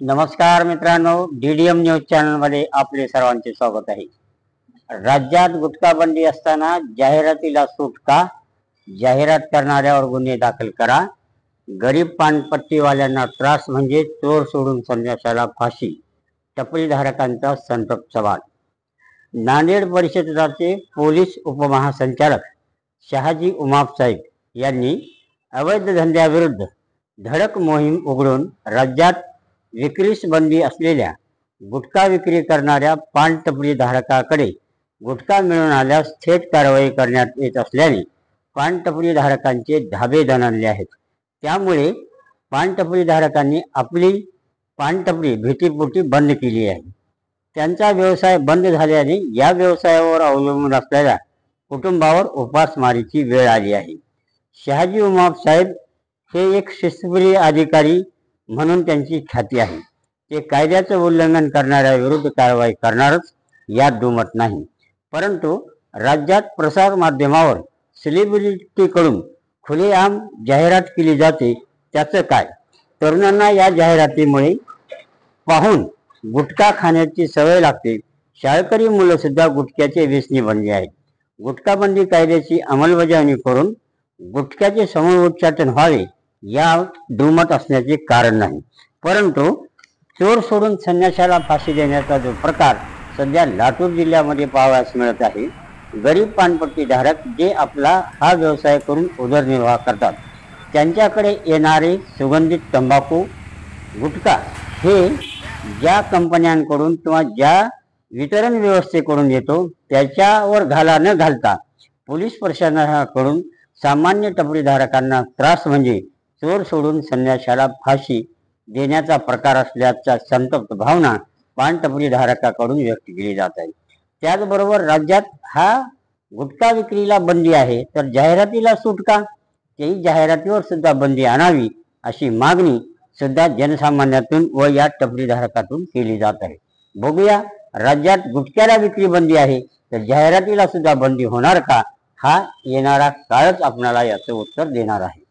नमस्कार मित्रांनो, DDM news channel मध्ये आपले सर्वांचे स्वागत आहे। राज्यात गुटखा बंदी असताना जाहिरातीला सूट का? जाहिरात करणाऱ्यावर गुन्हे दाखल करा। गरीब पानपट्टीवाल्यांना त्रास म्हणजे चोर सोडून संन्याशाला फाशी। टपरी धारकांचा संतप्त सवाल। नांदेड परिषदेचे पोलीस उपमहासंचालक शहाजी उमाप साहेब यांनी अवैध धंद्याविरुद्ध धडक मोहीम उघडून राज्यात विक्रीस बंदी असलेल्या गुटखा विक्री करणाऱ्या पान टपरी धारकाकडे गुटखा मिळून आल्यास थेट कारवाई करण्यात येत असल्याने पान टपरी धारकांचे धाबे दणाणले आहेत। त्यामुळे पान टपरी धारकांनी आपली पान टपरी भीतीपोटी बंद केली आहे। त्यांचा व्यवसाय बंद झाल्याने या व्यवसायावर अवलंबून असलेल्या कुटुंबावर उपासमारीची वेळ आली आहे। शहाजी उमाप साहेब हे एक शिस्तप्रिय अधिकारी म्हणून त्यांची ख्याती आहे। ते कायद्याचे उल्लंघन करणाऱ्या विरुद्ध कारवाई करणारच, यात दुमत नाही। परंतु राज्यात प्रसार माध्यमावर सेलिब्रिटीकडून खुलेआम जाहिरात केली जाते, त्याचं काय? तरुणांना या जाहिरातीमुळे पाहून गुटखा खाण्याची सवय लागते। शाळकरी मुलं सुद्धा गुटख्याचे व्यसनी बनली आहेत। गुटखाबंदी कायद्याची अंमलबजावणी करून गुटख्याचे समूलोच्चाटन व्हावे या दुमत असण्याचे कारण नाही। परंतु चोर सोडून संन्याशाला फाशी देण्याचा जो प्रकार सध्या लातूर जिल्ह्यामध्ये पाहावयास मिळत आहे, गरीब पानपट्टी धारक जे आपला हा व्यवसाय करून उदरनिर्वाह करतात, त्यांच्याकडे येणारे सुगंधित तंबाखू गुटखा हे ज्या कंपन्यांकडून किंवा ज्या वितरण व्यवस्थेकडून येतो त्याच्यावर घाला न घालता पोलीस प्रशासनाकडून सामान्य टपरीधारकांना त्रास म्हणजे चोर सोडून संन्याशाला फाशी देण्याचा प्रकार असल्याचा संतप्त भावना पान टपरी धारकाकडून व्यक्त केली जात आहे। त्याचबरोबर राज्यात हा गुटखा विक्रीला बंदी आहे, तर जाहिरातीला सूट का? तेही जाहिरातीवर सुद्धा बंदी आणावी अशी मागणी सुद्धा जनसामान्यातून व या टपरी धारकातून केली जात आहे। बघूया, राज्यात गुटख्याला विक्री बंदी आहे तर जाहिरातीला सुद्धा बंदी होणार का? हा येणारा काळच आपल्याला याचं उत्तर देणार आहे।